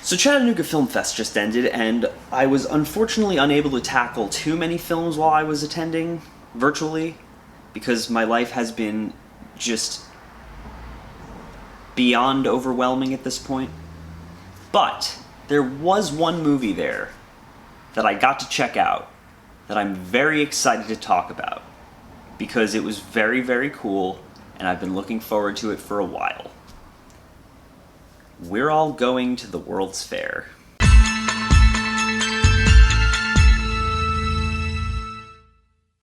So Chattanooga Film Fest just ended, and I was unfortunately unable to tackle too many films while I was attending virtually, because my life has been just beyond overwhelming at this point. But there was one movie there that I got to check out that I'm very excited to talk about, because it was very, very cool, and I've been looking forward to it for a while. We're all going to the World's Fair.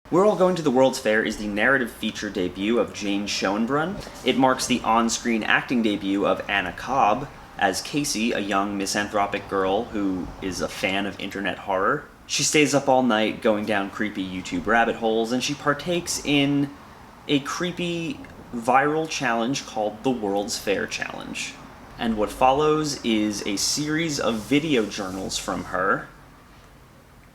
We're All Going to the World's Fair is the narrative feature debut of Jane Schoenbrunn. It marks the on-screen acting debut of Anna Cobb as Casey, a young misanthropic girl who is a fan of internet horror. She stays up all night going down creepy YouTube rabbit holes, and she partakes in a creepy viral challenge called the World's Fair Challenge. And what follows is a series of video journals from her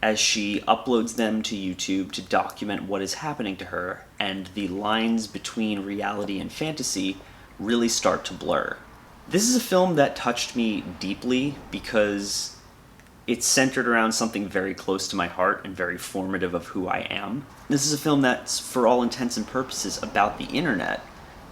as she uploads them to YouTube to document what is happening to her, and the lines between reality and fantasy really start to blur. This is a film that touched me deeply because it's centered around something very close to my heart and very formative of who I am. This is a film that's, for all intents and purposes, about the internet,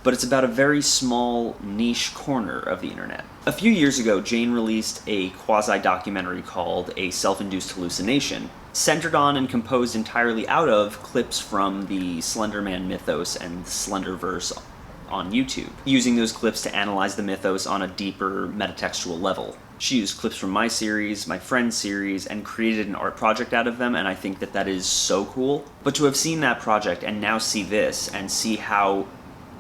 but it's about a very small, niche corner of the internet. A few years ago, Jane released a quasi-documentary called A Self-Induced Hallucination, centered on and composed entirely out of clips from the Slender Man mythos and Slenderverse on YouTube, using those clips to analyze the mythos on a deeper metatextual level. She used clips from my series, my friend's series, and created an art project out of them, and I think that that is so cool. But to have seen that project and now see this, and see how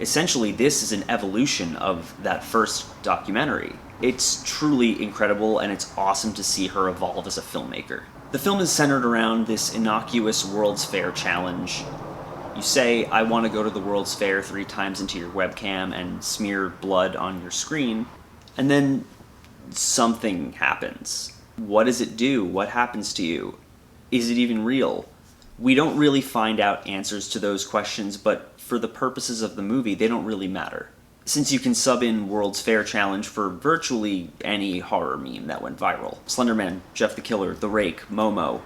essentially this is an evolution of that first documentary, it's truly incredible, and it's awesome to see her evolve as a filmmaker. The film is centered around this innocuous World's Fair challenge. You say, I want to go to the World's Fair 3 times into your webcam and smear blood on your screen, and then something happens. What does it do? What happens to you? Is it even real? We don't really find out answers to those questions, but for the purposes of the movie, they don't really matter. Since you can sub in World's Fair Challenge for virtually any horror meme that went viral. Slenderman, Jeff the Killer, The Rake, Momo,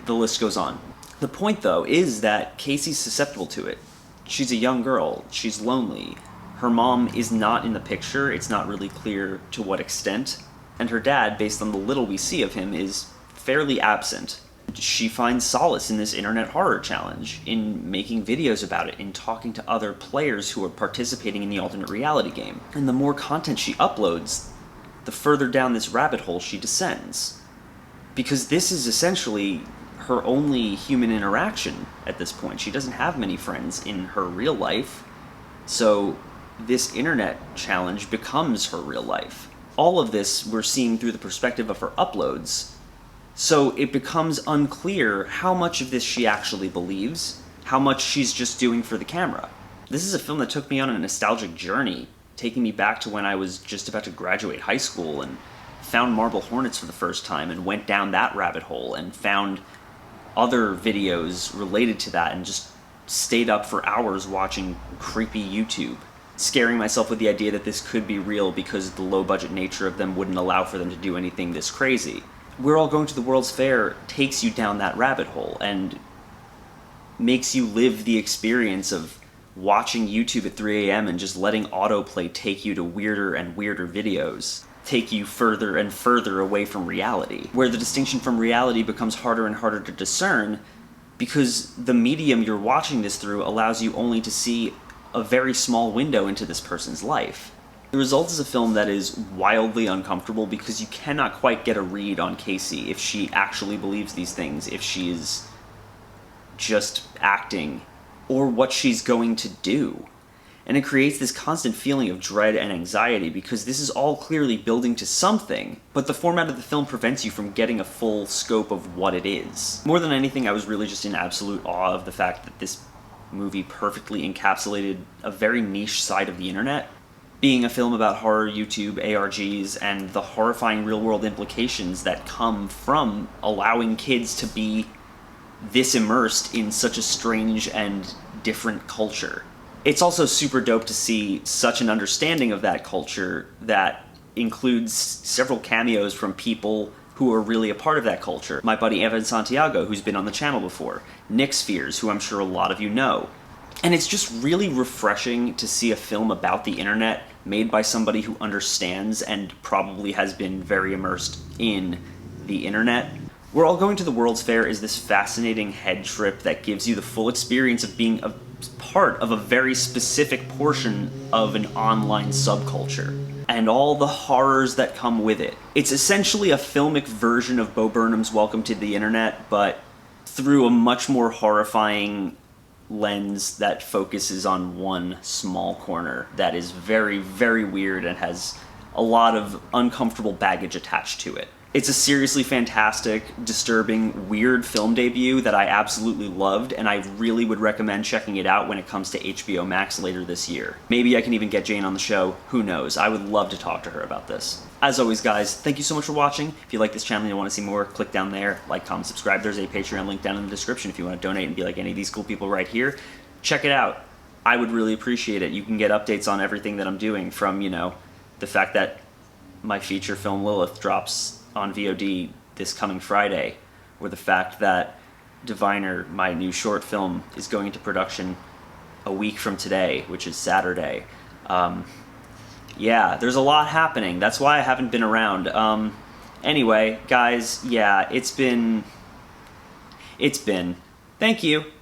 the list goes on. The point, though, is that Casey's susceptible to it. She's a young girl, she's lonely, her mom is not in the picture, it's not really clear to what extent, and her dad, based on the little we see of him, is fairly absent. She finds solace in this internet horror challenge, in making videos about it, in talking to other players who are participating in the alternate reality game. And the more content she uploads, the further down this rabbit hole she descends. Because this is essentially her only human interaction at this point. She doesn't have many friends in her real life, so this internet challenge becomes her real life. All of this we're seeing through the perspective of her uploads, so it becomes unclear how much of this she actually believes, how much she's just doing for the camera. This is a film that took me on a nostalgic journey, taking me back to when I was just about to graduate high school and found Marble Hornets for the first time and went down that rabbit hole and found other videos related to that and just stayed up for hours watching creepy YouTube, scaring myself with the idea that this could be real because the low-budget nature of them wouldn't allow for them to do anything this crazy. We're All Going to the World's Fair takes you down that rabbit hole and makes you live the experience of watching YouTube at 3 a.m. and just letting autoplay take you to weirder and weirder videos, take you further and further away from reality, where the distinction from reality becomes harder and harder to discern because the medium you're watching this through allows you only to see a very small window into this person's life. The result is a film that is wildly uncomfortable because you cannot quite get a read on Casey if she actually believes these things, if she's just acting, or what she's going to do. And it creates this constant feeling of dread and anxiety because this is all clearly building to something, but the format of the film prevents you from getting a full scope of what it is. More than anything, I was really just in absolute awe of the fact that this movie perfectly encapsulated a very niche side of the internet, being a film about horror, YouTube, ARGs, and the horrifying real-world implications that come from allowing kids to be this immersed in such a strange and different culture. It's also super dope to see such an understanding of that culture that includes several cameos from people who are really a part of that culture. My buddy Evan Santiago, who's been on the channel before. Nick Spheres, who I'm sure a lot of you know. And it's just really refreshing to see a film about the internet made by somebody who understands and probably has been very immersed in the internet. We're All Going to the World's Fair is this fascinating head trip that gives you the full experience of being a part of a very specific portion of an online subculture, and all the horrors that come with it. It's essentially a filmic version of Bo Burnham's Welcome to the Internet, but through a much more horrifying lens that focuses on one small corner that is very, very weird and has a lot of uncomfortable baggage attached to it. It's a seriously fantastic, disturbing, weird film debut that I absolutely loved, and I really would recommend checking it out when it comes to HBO Max later this year. Maybe I can even get Jane on the show, who knows. I would love to talk to her about this. As always, guys, thank you so much for watching. If you like this channel and you want to see more, click down there, like, comment, subscribe. There's a Patreon link down in the description if you want to donate and be like any of these cool people right here. Check it out. I would really appreciate it. You can get updates on everything that I'm doing, from, you know, the fact that my feature film Lilith drops on VOD this coming Friday, or the fact that Diviner, my new short film, is going into production a week from today, which is Saturday. Yeah, there's a lot happening. That's why I haven't been around. Anyway, guys, yeah, it's been. Thank you.